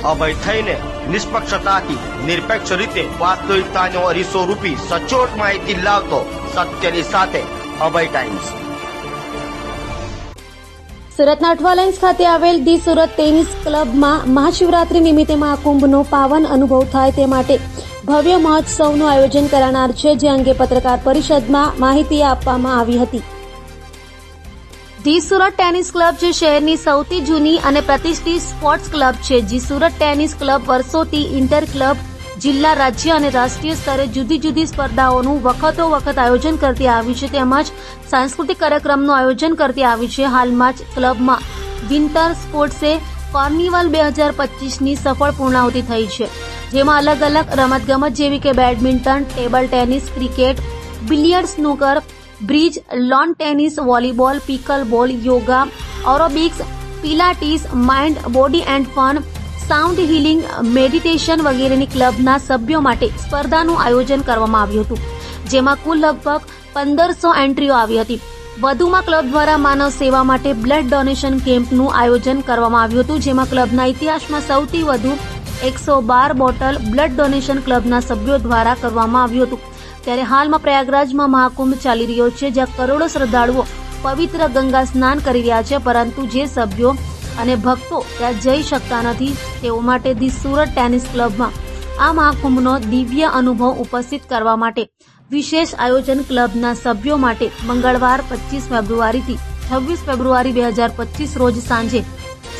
અભય થઈને નિષ્પક્ષતાથી નિરપેક્ષ રીતે વાસ્તવિકતાનો અરીસો રૂપી સચોટ માહિતી લાવતો સત્યની સાથે અભય ટાઈમ્સ। સુરતના અઠવા લાઇન્સ ખાતે આવેલ ધી સુરત ટેનિસ ક્લબમાં મહાશિવરાત્રી નિમિત્તે મહાકુંભનો પાવન અનુભવ થાય તે માટે ભવ્ય મહોત્સવનું આયોજન કરાનાર છે, જે અંગે પત્રકાર પરિષદમાં માહિતી આપવામાં આવી હતી। ધી સુરત ટેનિસ ક્લબ જે શહેરની સૌથી જૂની અને પ્રતિષ્ઠિત સ્પોર્ટ્સ ક્લબ છે। ધી સુરત ટેનિસ ક્લબ વર્ષોથી ઇન્ટર ક્લબ, જિલ્લા, રાજ્ય અને રાષ્ટ્રીય સ્તરે જુદી જુદી સ્પર્ધાઓનું વખતો વખત આયોજન કરતી આવી છે, તેમજ સાંસ્કૃતિક કાર્યક્રમનું આયોજન કરતી આવી છે। હાલમાં જ ક્લબમાં વિન્ટર સ્પોર્ટ્સે કાર્નિવલ 2025ની સફળ પૂર્ણાહુતિ થઈ છે, જેમાં અલગ અલગ રમતગમત જેવી કે badminton, table tennis, cricket, billiard, snooker, bridge, lawn tennis, volleyball, pickle ball, yoga, aerobics, pilates, mind, body and fun, sound healing, meditation વગેરેની ક્લબના સભ્યો માટે સ્પર્ધાનું આયોજન કરવામાં આવ્યું હતું, જેમાં કુલ લગભગ 1500 એન્ટ્રીઓ આવી હતી। વધુમાં ક્લબ દ્વારા માનવ સેવા માટે બ્લડ ડોનેશન કેમ્પનું આયોજન કરવામાં આવ્યું હતું, જેમાં ક્લબના ઇતિહાસમાં સૌથી વધુ 112 બોટલ બ્લડ ડોનેશન ક્લબના સભ્યો દ્વારા કરવામાં આવ્યું હતું। ત્યારે હાલમાં પ્રયાગરાજમાં મહાકુંભ ચાલી રહ્યો છે, જ્યાં કરોડો શ્રદ્ધાળુઓ પવિત્ર ગંગા સ્નાન કરી રહ્યા છે, પરંતુ જે સભ્યો અને ભક્તો ત્યાં જઈ શકતા નથી તેઓ માટે ધી સુરત ટેનિસ ક્લબમાં આ મહાકુંભનો દિવ્ય અનુભવ ઉપસ્થિત કરવા માટે વિશેષ આયોજન ક્લબના સભ્યો માટે મંગળવાર 25 ફેબ્રુઆરીથી 26 ફેબ્રુઆરી 2025 રોજ સાંજે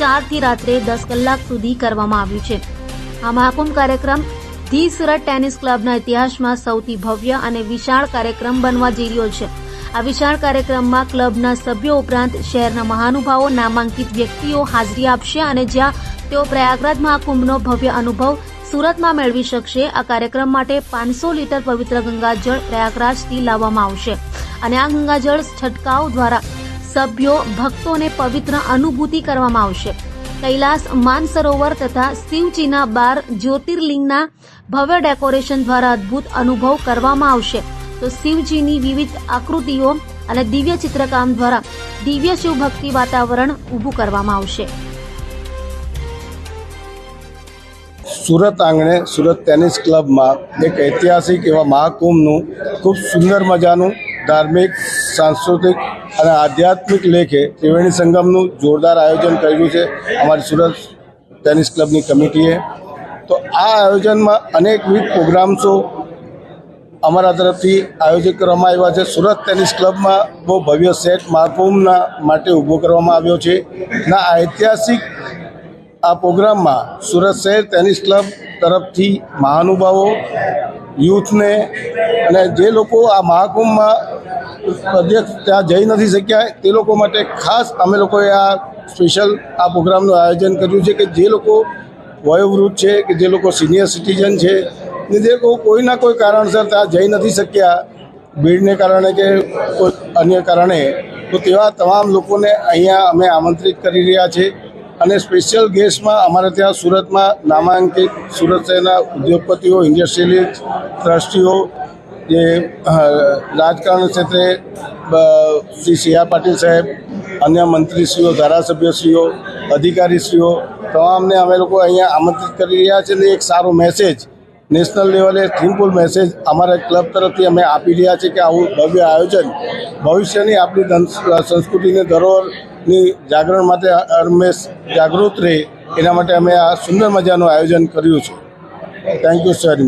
4 થી રાત્રે 10 કલાક સુધી કરવામાં આવ્યું છે। આ મહાકુંભ કાર્યક્રમ ધી સુરત ટેનિસ ક્લબના ઇતિહાસમાં સૌથી ભવ્ય અને વિશાળ કાર્યક્રમ બનવા જઈ રહ્યો છે। આ વિશાળ કાર્યક્રમમાં ક્લબના સભ્યો ઉપરાંત શહેરના મહાનુભાવો, નામાંકિત વ્યક્તિઓ હાજરી આપશે અને જ્યાં તેઓ પ્રયાગરાજ મહાકુંભનો ભવ્ય અનુભવ સુરતમાં મેળવી શકશે। આ કાર્યક્રમ માટે 500 લીટર પવિત્ર ગંગાજળ પ્રયાગરાજથી લાવવામાં આવશે અને આ ગંગાજળ છંટકાવ દ્વારા સભ્યો, ભક્તોને પવિત્ર અનુભૂતિ કરવામાં આવશે। કૈલાસ, માનસરોવર તથા શિવજીના 12 જ્યોતિર્લિંગના ભવ્ય ડેકોરેશન દ્વારા અદ્ભુત અનુભવ કરવામાં આવશે, તો શિવજીની વિવિધ આકૃતિઓ અને દિવ્ય ચિત્રકામ દ્વારા દિવ્ય શિવભક્તિ વાતાવરણ ઊભું કરવામાં આવશે। સુરત આંગણે સુરત ટેનિસ ક્લબમાં એક ઐતિહાસિક એવા મહાકુંભનું ખૂબ સુંદર મજાનું ધાર્મિક, સાંસ્કૃતિક અને આધ્યાત્મિક લેખે ત્રિવેણી સંગમનું જોરદાર આયોજન કર્યું છે અમારી સુરત ટેનિસ ક્લબની કમિટીએ। તો આ આયોજનમાં અનેકવિધ પ્રોગ્રામ્સો અમારા તરફથી આયોજિત કરવામાં આવ્યા છે। સુરત ટેનિસ ક્લબમાં બહુ ભવ્ય સેટ મહાકુંભના માટે ઊભો કરવામાં આવ્યો છે। ના ઐતિહાસિક આ પ્રોગ્રામમાં સુરત શહેર ટેનિસ ક્લબ તરફથી મહાનુભાવો, યુથને અને જે લોકો આ મહાકુંભમાં અધ્યક્ષ ત્યાં જઈ નથી શક્યા તે લોકો માટે ખાસ અમે લોકોએ આ સ્પેશિયલ આ પ્રોગ્રામનું આયોજન કર્યું છે કે જે લોકો વયોવૃદ્ધ છે, કે જે લોકો સિનિયર સિટીઝન છે, ને જે લોકો કોઈના કોઈ કારણસર ત્યાં જઈ નથી શક્યા, ભીડને કારણે કે કોઈ અન્ય કારણે, તો તેવા તમામ લોકોને અહીંયા અમે આમંત્રિત કરી રહ્યા છીએ। અને સ્પેશિયલ ગેસ્ટમાં અમારે ત્યાં સુરતમાં નામાંકિત સુરત શહેરના ઉદ્યોગપતિઓ, ઇન્ડસ્ટ્રીયલિસ્ટ, ટ્રસ્ટીઓ, જે રાજકારણ ક્ષેત્રે શ્રી સી.આર. પાટીલ સાહેબ, અન્ય મંત્રીશ્રીઓ, ધારાસભ્યશ્રીઓ, અધિકારીશ્રીઓ તમામને અમે લોકો અહીંયા આમંત્રિત કરી રહ્યા છીએ। અને એક સારો મેસેજ નેશનલ લેવલે થીમફુલ મેસેજ અમારા ક્લબ તરફથી અમે આપી રહ્યા છીએ કે આવું ભવ્ય આયોજન ભવિષ્યની આપણી સંસ્કૃતિની ધરોહરની જાગરણ માટે હંમેશ જાગૃત રહે એના માટે અમે આ સુંદર મજાનું આયોજન કર્યું છે। Thank you sir.